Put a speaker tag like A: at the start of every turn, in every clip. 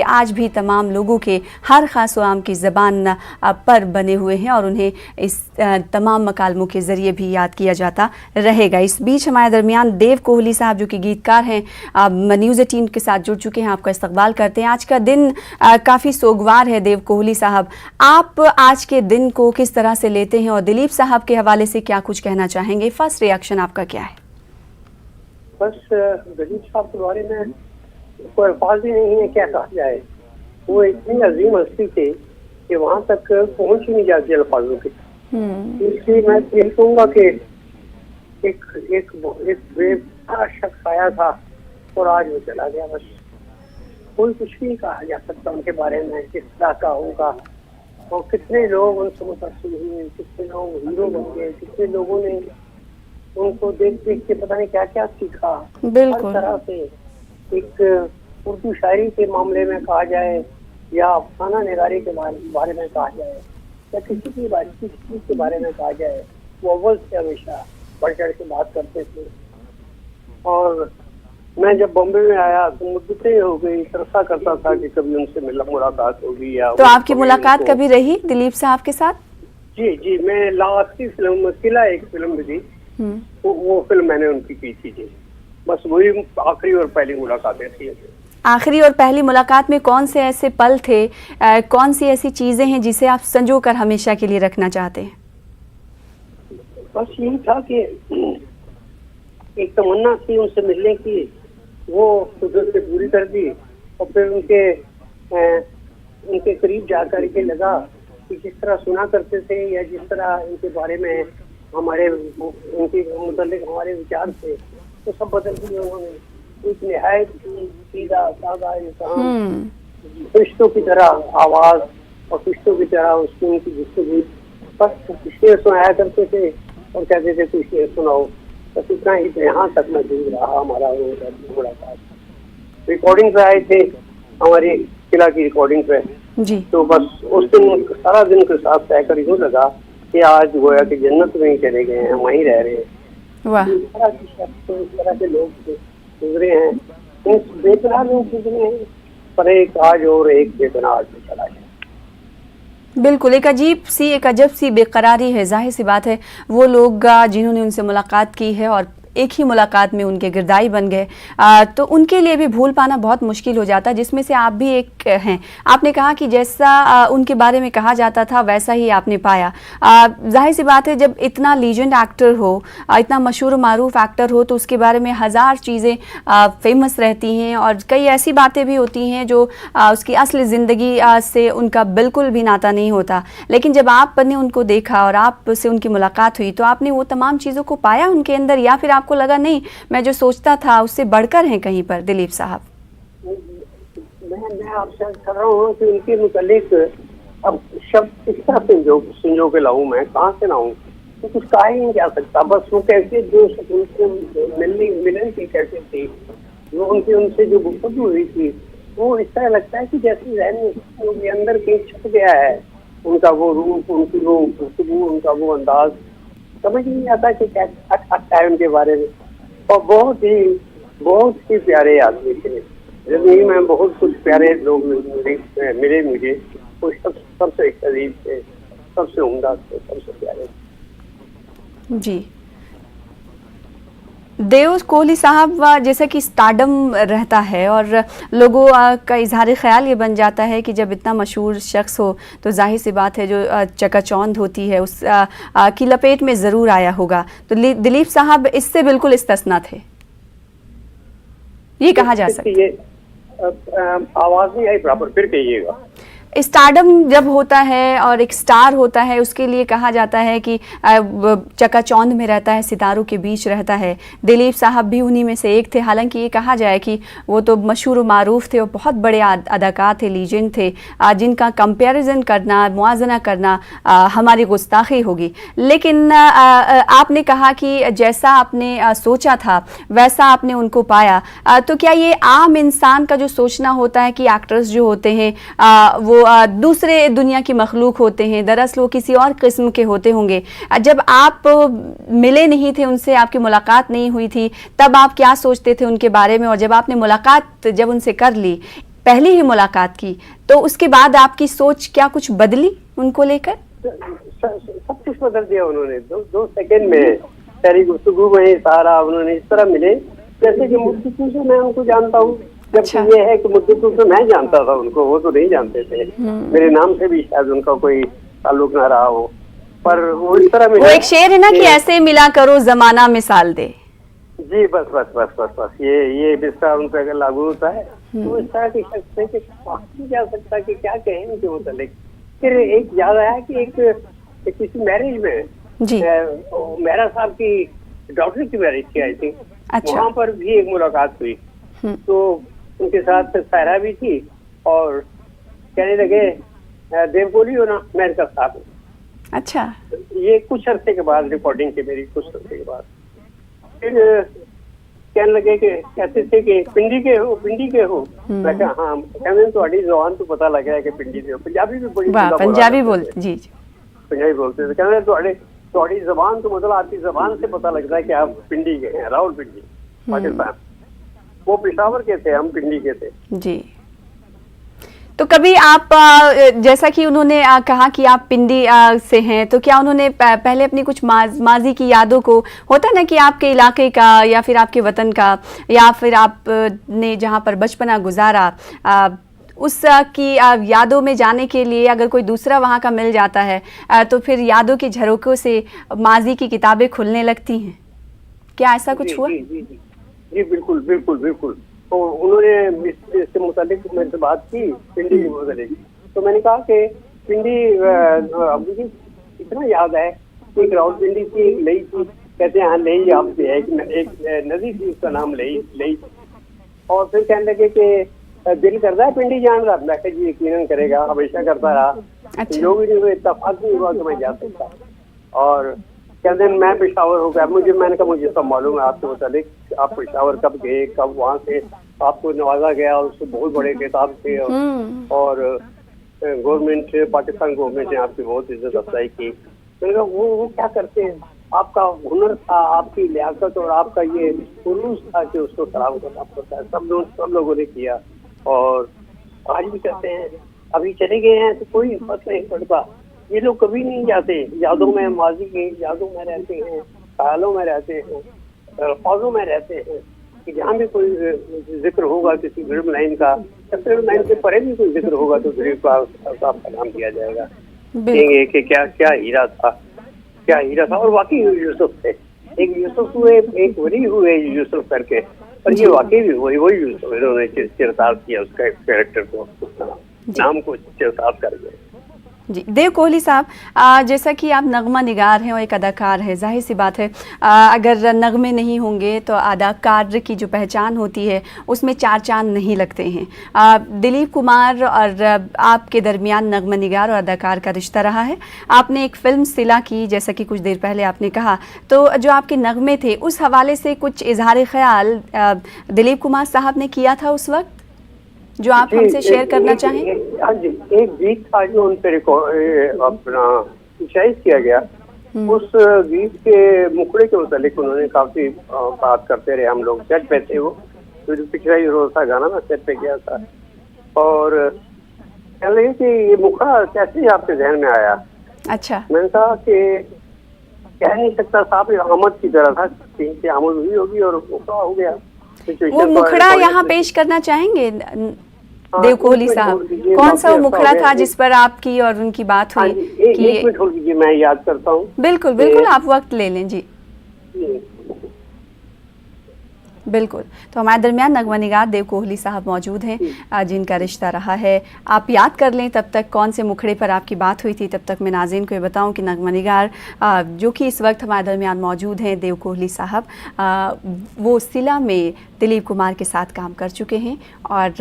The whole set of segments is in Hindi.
A: आज भी तमाम लोगों के हर ख़ास व आम की ज़बान पर बने हुए हैं और उन्हें इस तमाम मकालमों के ज़रिए भी याद किया जाता रहेगा। इस बीच हमारे दरमियान देव कोहली साहब जो कि गीतकार हैं, न्यूज़ 18 के साथ जुड़ चुके हैं, आपका इस्तकबाल करते हैं। आज का दिन काफ़ी सोगवार है। देव कोहली साहब, आप आज के दिन को किस तरह से लेते हैं और दिलीप साहब के हवाले से क्या कुछ कहना चाहेंगे? फर्स्ट रिएक्शन आपका क्या है?
B: बस दिलीप साहब के बारे में कोई अल्फाज ही नहीं है, क्या कहा जाए। वो इतनी अजीम हस्ती थे कि वहां तक पहुंच ही नहीं जाती अल्फाजों की। इसलिए मैं यही कहूँगा कि एक एक एक बेबा शख्स आया था और आज वो चला गया। बस कोई कुछ नहीं कहा जा सकता उनके बारे में, किस तरह का होगा और कितने लोग उनसे मुतासिर हुए, कितने लोग हीरो बन गए, कितने लोगों ने उनको देख देख के पता नहीं क्या क्या सीखा। हर तरह से एक उर्दू शायरी के मामले में कहा जाए या अफसाना निगारी के बारे में कहा जाए या किसी चीज के बारे में कहा जाए, वो अव्वल से हमेशा बढ़ चढ़ के बात करते थे। और मैं जब बॉम्बे में आया तो मुद्दतें हो गई, तरसा करता था कि कभी उनसे मुलाकात होगी। या
A: तो आपकी मुलाकात कभी रही दिलीप साहब के साथ?
B: जी जी, मैं लास्ट की फिल्म किला एक फिल्म भी थी, वो फिल्म मैंने उनकी की थी जी। बस वही आखिरी और पहली मुलाकातें थी।
A: आखिरी और पहली मुलाकात में कौन से ऐसे पल थे, कौन सी ऐसी चीजें हैं जिसे आप संजो कर हमेशा के लिए रखना चाहते हैं?
B: बस यही था कि एक तमन्ना थी उनसे मिलने की, वो कुदरत से पूरी कर दी। और फिर उनके करीब जाकर के लगा कि जिस तरह सुना करते थे या जिस तरह इनके बारे में उनके मुतालिक हमारे विचार थे, तो सब बदल दिए उन्होंने। एक निहायत सीधा सादा इंसान, फरिश्तों की तरह आवाज और फरिश्तों की तरह उसकी उनकी गुफ्तगू। बस शेर सुनाया करते थे और कहते थे कोई शेर सुनाओ। बस इतना ही तो यहाँ तक मौजूद रहा हमारा मुलाकात। रिकॉर्डिंग पे आए थे, हमारी किला की रिकॉर्डिंग पे जी। तो बस उस दिन सारा दिन के साथ तय कर यूँ लगा कि आज गोया कि जन्नत में ही चले गए हैं, वहीं रह रहे हैं। इस तरह के लोग गुजरे हैं, बेपनाह लोग गुजरे हैं, पर एक आज और एक बेपनाह आज में चला गया।
A: बिल्कुल, एक अजब सी बेकरारी है। जाहिर सी बात है वो लोग जिन्होंने उनसे मुलाकात की है और एक ही मुलाकात में उनके गिरदाई बन गए, तो उनके लिए भी भूल पाना बहुत मुश्किल हो जाता है, जिसमें से आप भी एक हैं। आपने कहा कि जैसा उनके बारे में कहा जाता था वैसा ही आपने पाया। जाहिर सी बात है जब इतना लीजेंड एक्टर हो, इतना मशहूर मारूफ एक्टर हो, तो उसके बारे में हज़ार चीज़ें फेमस रहती हैं और कई ऐसी बातें भी होती हैं जो उसकी असली ज़िंदगी से उनका बिल्कुल भी नाता नहीं होता। लेकिन जब आपने उनको देखा और आपसे उनकी मुलाकात हुई तो आपने वो तमाम चीज़ों को पाया उनके अंदर, या फिर आपको लगा नहीं मैं जो सोचता था उससे बढ़कर हैं कहीं पर दिलीप साहब?
B: मैं आपसे कर रहा हूँ कि उनके मुतालिक अब शब्द इस तरह संजो के लाऊं, मैं कहाँ से लाऊं, तो कुछ कहा ही नहीं जा सकता। बस वो कैसे जो मिलन की कैसे थी, जो उनसे जो गुफ्तगू हुई थी, वो इस तरह लगता है कि जैसे रहने उनके अंदर कहीं छप गया है उनका वो रूप, उनकी वो गुफ्तगू, उनका वो अंदाज। समझ नहीं आता कि क्या अच्छा है उनके बारे में। और बहुत ही प्यारे आदमी थे। जिंदगी में बहुत कुछ प्यारे लोग मिले मुझे, वो सबसे करीब थे, सबसे उम्दा थे, सबसे प्यारे
A: जी। देव कोहली साहब, जैसा कि स्टारडम रहता है और लोगों का इजहार ख्याल ये बन जाता है कि जब इतना मशहूर शख्स हो तो जाहिर सी बात है जो चकाचौंध होती है उस की लपेट में ज़रूर आया होगा। तो दिलीप साहब इससे बिल्कुल इस्तिस्ना थे, ये कहा जा सकता है।
B: आवाज़ नहीं आई प्रॉपर, फिर कहिएगा।
A: स्टारडम जब होता है और एक स्टार होता है उसके लिए कहा जाता है कि चकाचौंध में रहता है, सितारों के बीच रहता है। दिलीप साहब भी उन्हीं में से एक थे। हालांकि ये कहा जाए कि वो तो मशहूर मारूफ थे और बहुत बड़े अदाकार थे, लीजेंड थे, जिनका कंपैरिजन करना, मुआजना करना हमारी गुस्ताखी होगी। लेकिन आपने कहा कि जैसा आपने सोचा था वैसा आपने उनको पाया, तो क्या ये आम इंसान का जो सोचना होता है कि एक्टर्स जो होते हैं वो दूसरे दुनिया की मखलूक होते हैं, दरअसल वो किसी और किस्म के होते होंगे? जब आप मिले नहीं थे उनसे, आपकी मुलाकात नहीं हुई थी, तब आप क्या सोचते थे उनके बारे में? और जब आपने मुलाकात जब उनसे कर ली, पहली ही मुलाकात की, तो उसके बाद आपकी सोच क्या कुछ बदली उनको लेकर?
B: सब कुछ बदल दिया उन्होंने। 2 सेकंड में सारी गुफ्तगू में सारा उन्होंने इस तरह मिले जैसे कि मुद्दतू से मैं उनको जानता हूँ। जब
A: अच्छा।
B: ये है कि मुद्दतू से मैं जानता था उनको, वो तो नहीं जानते थे। मेरे नाम से भी शायद उनका कोई ताल्लुक ना रहा हो, पर वो इस तरह मिले।
A: वो एक शेर है ना कि ऐसे मिला करो जमाना मिसाल दे।
B: जी बस बस बस बस बस ये बिस्सा उन पर अगर लागू होता है तो इस तरह की शख्स है कि नहीं जा सकता कि क्या कहें उनके मुतालिक। फिर एक याद आया कि एक किसी मैरिज में
A: जी।
B: मेहरा साहब की डॉक्टर की मैरिज की आई थी।
A: अच्छा।
B: वहाँ पर भी एक मुलाकात हुई, तो उनके साथ सायरा भी थी और कहने लगे देवकोली हो ना, मैं इनका साथ हूँ।
A: अच्छा।
B: ये कुछ अरसे के बाद रिकॉर्डिंग की मेरी, कुछ अरसे के बाद फिर कहने लगे कि कहते थे कि पिंडी के हो। मैं कहा हाँ। कहने तुम्हारी जुबान तो पता लग गया कि पिंडी के हो। पंजाबी भी बड़ी
A: पंजाबी बोलते जी जी
B: पंजाबी बोलते थे। कहने तुम्हारी जुबान तो मतलब आपकी जुबान से पता लगता है कि आप पिंडी के हैं, रावलपिंडी पाकिस्तान। वो पेशावर के थे, हम पिंडी के थे
A: जी। तो कभी आप जैसा कि उन्होंने कहा कि आप पिंडी से हैं, तो क्या उन्होंने पहले अपनी कुछ माजी की यादों को, होता ना कि आपके इलाके का या फिर आपके वतन का या फिर आप ने जहाँ पर बचपना गुजारा, उस की यादों में जाने के लिए अगर कोई दूसरा वहाँ का मिल जाता है तो फिर यादों की झरोकों से माजी की किताबें खुलने लगती हैं? क्या ऐसा कुछ हुआ?
B: जी बिल्कुल बिल्कुल बिल्कुल। तो उन्होंने इसके मुतालिक मेरे से बात की, पिंडी के मुतालिक। तो मैंने कहा कि पिंडी मुझे इतना याद है कि एक रावलपिंडी थी, एक लई थी, कहते हैं हाँ लई आपसे है, एक नदी थी उसका नाम लई। और फिर कहने लगे कि दिल करता है पिंडी जान रहा। मैं कहा जी यकीनन करेगा, हमेशा करता रहा।
A: अच्छा।
B: जो भी नहीं हुए इत्तेफाक नहीं हुआ कि मैं जा सकता। और कहते हैं मैं पेशावर हो गया। मैंने कहा मुझे सब मालूम है आपके मुतालिक, आप पेशावर कब गए, कब वहाँ से आपको नवाजा गया और उससे बहुत बड़े किताब थे और गवर्नमेंट, पाकिस्तान गवर्नमेंट ने आपकी बहुत इज्जत अफजाई की। मैंने कहा वो क्या करते हैं, आपका हुनर था, आपकी लियाकत और आपका ये जुलूस था कि उसको सलाम करना पड़ता है। सब लोगों ने किया और आज भी करते हैं। अभी चले गए हैं तो कोई फर्क नहीं पड़ता। ये लोग कभी नहीं जाते, यादों में, माजी के यादों में रहते हैं, ख्यालों में रहते हैं, अल्फाजों में रहते हैं कि जहाँ भी कोई जिक्र होगा किसी फिल्म लाइन का या फिल्म लाइन से परे भी कोई जिक्र होगा तो गरीब साहब का नाम दिया जाएगा। कहेंगे कि क्या हीरा था। और वाकई यूसुफ थे, एक यूसुफ हुए, एक वली हुए यूसुफ करके, और ये वाकई भी वही यूसुफ, इन्होंने चिरताज किया उसका कैरेक्टर को, नाम को चिरताज कर गए।
A: जी। देव कोहली साहब, जैसा कि आप नगमा निगार हैं और एक अदाकार है, जाहिर सी बात है अगर नगमे नहीं होंगे तो अदाकार की जो पहचान होती है उसमें चार चांद नहीं लगते हैं। दिलीप कुमार और आपके दरमियान नगमा निगार और अदाकार का रिश्ता रहा है। आपने एक फ़िल्म सिला की, जैसा कि कुछ देर पहले आपने कहा, तो जो आपके नगमे थे उस हवाले से कुछ इजहार ख्याल दिलीप कुमार साहब ने किया था उस वक्त, जो आप हमसे शेयर करना चाहें?
B: हाँ जी, एक गीत था जो उन पर अपना शायद किया गया। उस गीत के मुखड़े के मुतालिक उन्होंने काफी बात करते रहे। हम लोग सेट पे थे, वो तो पिछला ही रोज था गाना, मैं सेट पे गया था और कह लगे कि ये मुखड़ा कैसे आपके जहन में आया।
A: अच्छा।
B: मैंने कहा कि कह नहीं सकता साहब, आमद की तरह था, कि आमद हुई होगी और मुखड़ा हो गया।
A: वो मुखड़ा यहाँ पेश करना चाहेंगे देव कोहली साहब? कौन सा वो मुखड़ा था जिस पर आपकी और उनकी बात हुई?
B: एक मिनट होल्ड कीजिए, मैं याद करता हूँ।
A: बिल्कुल बिल्कुल, आप वक्त ले लें जी। बिल्कुल। तो हमारे दरमियान नगमा निगार देव कोहली साहब मौजूद हैं जिनका रिश्ता रहा है। आप याद कर लें तब तक कौन से मुखड़े पर आपकी बात हुई थी। तब तक मैं नाज़रीन को ये बताऊं कि नगमा निगार जो कि इस वक्त हमारे दरमियान मौजूद हैं, देव कोहली साहब, वो सिला में दिलीप कुमार के साथ काम कर चुके हैं और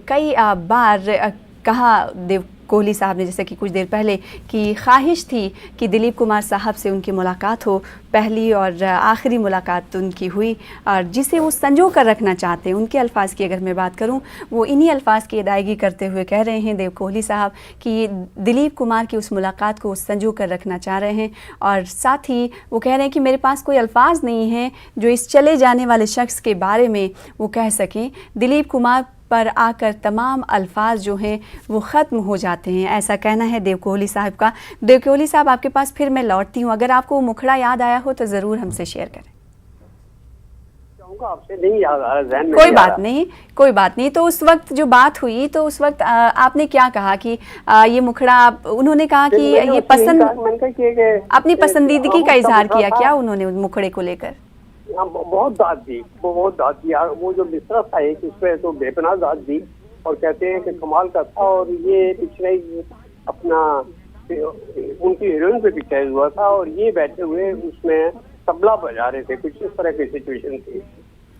A: कई बार कहा देव कोहली साहब ने, जैसे कि कुछ देर पहले, कि ख्वाहिश थी कि दिलीप कुमार साहब से उनकी मुलाकात हो। पहली और आखिरी मुलाकात उनकी हुई और जिसे वो संजो कर रखना चाहते हैं। उनके अल्फाज की अगर मैं बात करूं, वो इन्हीं अल्फाज की अदायगी करते हुए कह रहे हैं देव कोहली साहब कि दिलीप कुमार की उस मुलाकात को संजो कर रखना चाह रहे हैं और साथ ही वो कह रहे हैं कि मेरे पास कोई अल्फाज नहीं है जो इस चले जाने वाले शख्स के बारे में वो कह सकें। दिलीप कुमार पर आकर तमाम अल्फाज जो हैं वो ख़त्म हो जाते हैं, ऐसा कहना है देव कोहली साहब का। देव कोहली साहब, आपके पास फिर मैं लौटती हूँ, अगर आपको वो मुखड़ा याद आया हो तो ज़रूर हमसे शेयर करें।
B: आपसे नहीं याद आ रहा,
A: कोई बात नहीं, कोई बात नहीं। तो उस वक्त जो बात हुई तो उस वक्त आपने क्या कहा कि ये मुखड़ा, उन्होंने कहा कि ये पसंद, अपनी पसंदीदगी का इजहार किया क्या उन्होंने उस मुखड़े को लेकर?
B: बहुत दाद दी, वो बहुत दाद दिया। वो जो बिस्तरा था एक, उस पर तो बेपनाह दाद दी और कहते हैं कि कमाल का था। और ये पिक्चर अपना उनकी हीरोइन पे पिक्चर हुआ था और ये बैठे हुए उसमें तबला बजा रहे थे, कुछ इस तरह की सिचुएशन थी।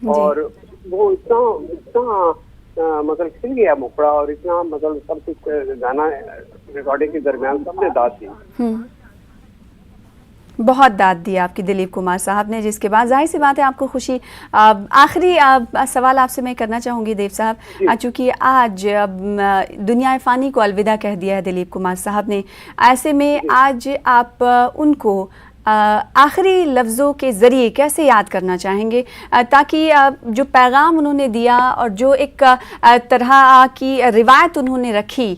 B: और वो इतना मतलब खिल गया मुखड़ा और इतना मतलब सब कुछ गाना रिकॉर्डिंग के दरमियान सबने दाद दी।
A: बहुत दाद दी आपकी दिलीप कुमार साहब ने, जिसके बाद जाहिर सी बात है आपको खुशी। आखिरी सवाल आपसे मैं करना चाहूँगी देव साहब, चूँकि आज दुनिया फ़ानी को अलविदा कह दिया है दिलीप कुमार साहब ने, ऐसे में आज आप उनको आखिरी लफ्ज़ों के ज़रिए कैसे याद करना चाहेंगे, ताकि जो पैगाम उन्होंने दिया और जो एक तरह की रिवायत उन्होंने रखी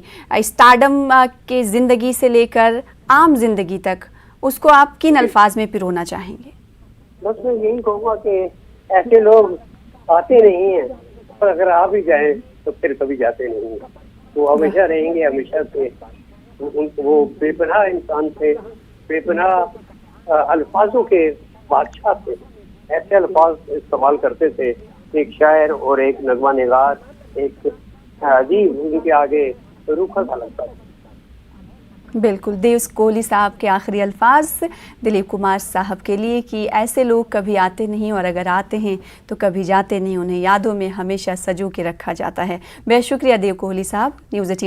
A: स्टारडम के ज़िंदगी से लेकर आम जिंदगी तक, उसको आप किन अल्फाज में पिरोना चाहेंगे?
B: बस मैं यही कहूँगा कि ऐसे लोग आते नहीं हैं, और अगर आ भी जाएं तो फिर कभी जाते नहीं हैं। वो हमेशा रहेंगे, हमेशा से। वो बेपनाह इंसान थे, बेपनाह अल्फाजों के बादशाह थे। ऐसे अल्फाज इस्तेमाल करते थे, एक शायर और एक नगमा निगार, एक अजीब, उनके आगे रूखा सा लगता था।
A: बिल्कुल, देव कोहली साहब के आखिरी अल्फाज दिलीप कुमार साहब के लिए कि ऐसे लोग कभी आते नहीं और अगर आते हैं तो कभी जाते नहीं, उन्हें यादों में हमेशा सजो के रखा जाता है। बेहद शुक्रिया देव कोहली साहब, न्यूज़ 18